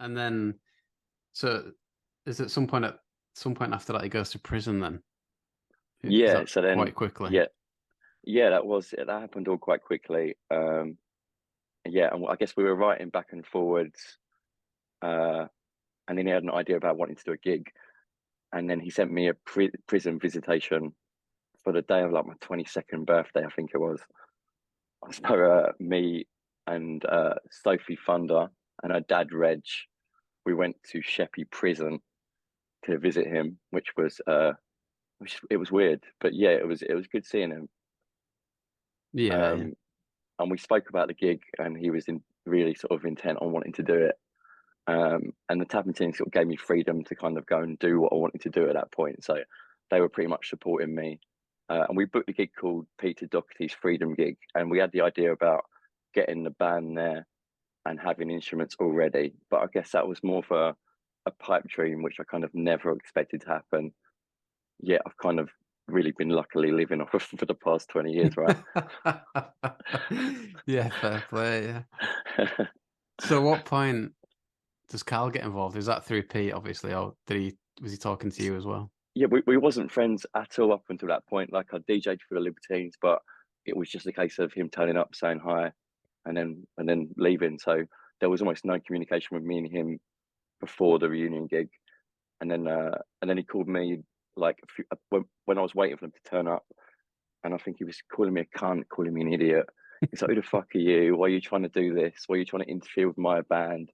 And then, so is at some point after that he goes to prison? Then is Yeah. that So then, quite quickly? yeah, yeah, that happened all quite quickly. Yeah, and I guess we were writing back and forwards, uh, and then he had an idea about wanting to do a gig, and then he sent me a prison visitation for the day of like my 22nd birthday, I think it was. So me and Sophie Thunder and her dad Reg, we went to Sheppey Prison to visit him, which it was weird, but yeah, it was good seeing him. Yeah, yeah, Um, and we spoke about the gig, and he was really sort of intent on wanting to do it. And the tapping team sort of gave me freedom to kind of go and do what I wanted to do at that point. So they were pretty much supporting me. And we booked a gig called Peter Doherty's Freedom Gig, and we had the idea about getting the band there and having instruments already. But I guess that was more for a pipe dream, which I kind of never expected to happen. Yet I've kind of really been luckily living off of for the past 20 years, right? yeah. Fair play. Yeah. So, what point does Carl get involved? Is that through Pete, obviously, or was he talking to you as well? Yeah, we wasn't friends at all up until that point. Like I DJ'd for the Libertines, but it was just a case of him turning up, saying hi, and then leaving. So there was almost no communication with me and him before the reunion gig. And then he called me like when I was waiting for them to turn up, and I think he was calling me a cunt, calling me an idiot. He's like, "Who the fuck are you? Why are you trying to do this? Why are you trying to interfere with my band?"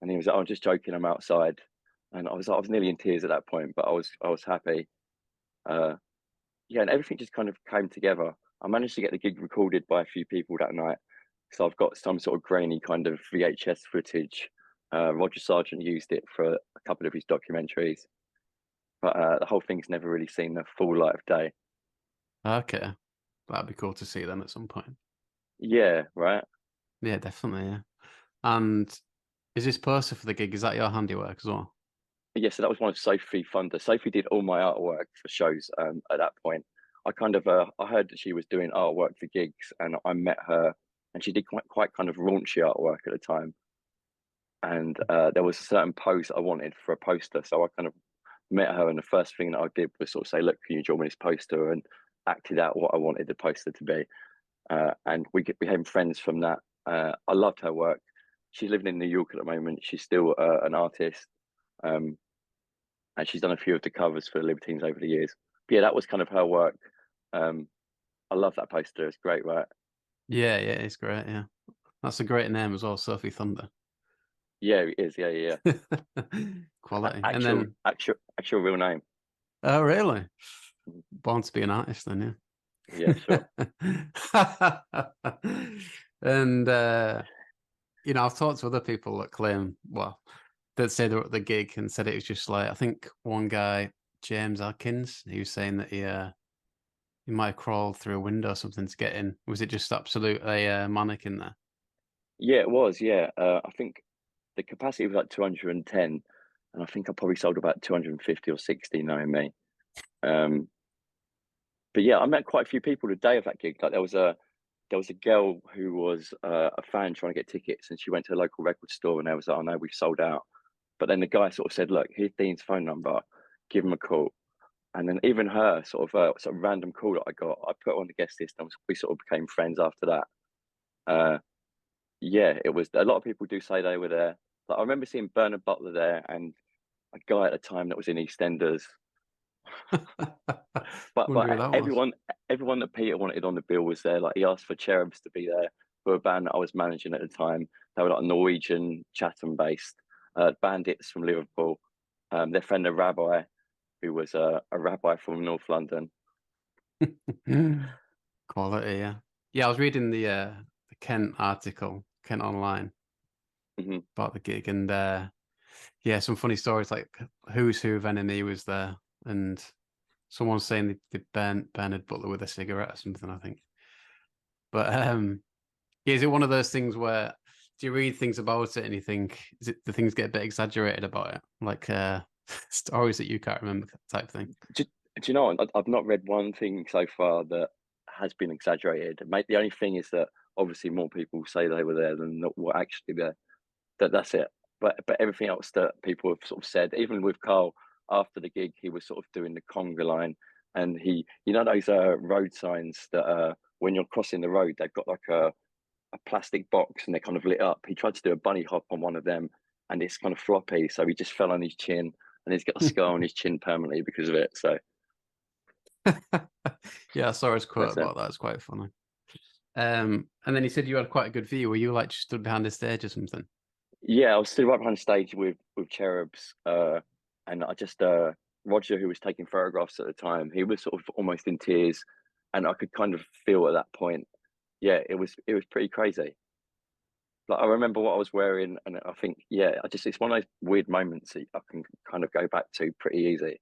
And he was like, "I'm just joking. I'm outside." And I was nearly in tears at that point, but I was happy. Uh, yeah, and everything just kind of came together. I managed to get the gig recorded by a few people that night, so I've got some sort of grainy kind of VHS footage. Roger Sargent used it for a couple of his documentaries, but the whole thing's never really seen the full light of day. Okay, that'd be cool to see then at some point. Yeah, right. Yeah, definitely. Yeah. And is this poster for the gig? Is that your handiwork as well? Yeah, so that was one of Sophie Thunder. Sophie did all my artwork for shows. At that point, I heard that she was doing artwork for gigs, and I met her, and she did quite kind of raunchy artwork at the time. And there was a certain pose I wanted for a poster, so I kind of met her, and the first thing that I did was sort of say, "Look, can you draw me this poster?" and acted out what I wanted the poster to be. And we became friends from that. I loved her work. She's living in New York at the moment. She's still an artist, um, and she's done a few of the covers for the Libertines over the years. But yeah, that was kind of her work. Um, I love that poster. It's great, right? Yeah, yeah, it's great. Yeah, that's a great name as well, Sophie Thunder. Yeah, it is. Yeah, yeah, yeah. Quality. And Actual, then, actual, actual real name. oh, really? Born to be an artist, then, Yeah, sure. yeah. And I've talked to other people that claim, well, that say they were at the gig and said it was just like I think one guy, James Adkins, he was saying that he might have crawled through a window or something to get in. Was it just absolutely manic in there? Yeah, it was. Yeah, I think the capacity was like 210, and I think I probably sold about 250 or 60, knowing me. Um, but yeah, I met quite a few people the day of that gig. Like there was a girl who was a fan trying to get tickets, and she went to a local record store, and they was like, "Oh no, we've sold out." But then the guy sort of said, "Look, here's Dean's phone number. Give him a call." And then even her sort of random call that I got, I put her on the guest list, and we sort of became friends after that. Uh, yeah, it was a lot of people do say they were there. Like, I remember seeing Bernard Butler there and a guy at the time that was in EastEnders. Wonder who But that was. everyone that Peter wanted on the bill was there. Like he asked for Cherubs to be there for a band that I was managing at the time. They were like Norwegian, Chatham based bandits from Liverpool. Their friend a rabbi who was a rabbi from North London. Quality, yeah. Yeah, I was reading the Kent article, Kent Online, Hmm. about the gig, and yeah, some funny stories like who's who of NME was there, and someone's saying they burnt Bernard Butler with a cigarette or something, I think. But yeah, is it one of those things where do you read things about it and you think is it the things get a bit exaggerated about it, like stories that you can't remember type thing? Do, do you know? I've not read one thing so far that has been exaggerated. Mate, the only thing is that obviously more people say they were there than that were actually there. That's it. but everything else that people have sort of said, even with Carl after the gig, he was sort of doing the conga line, and he, you know, those road signs that when you're crossing the road, they've got like a plastic box and they're kind of lit up. He tried to do a bunny hop on one of them, and it's kind of floppy, so he just fell on his chin, and he's got a scar on his chin permanently because of it. So Yeah, I saw his quote that's it. about that. It's quite funny. And then he said you had quite a good view. Were you like just stood behind the stage or something? Yeah, I was still right behind the stage with Cherubs, and I just Roger, who was taking photographs at the time, he was sort of almost in tears, and I could kind of feel at that point. Yeah, it was pretty crazy. Like I remember what I was wearing, and I think, yeah, I just it's one of those weird moments that I can kind of go back to pretty easy.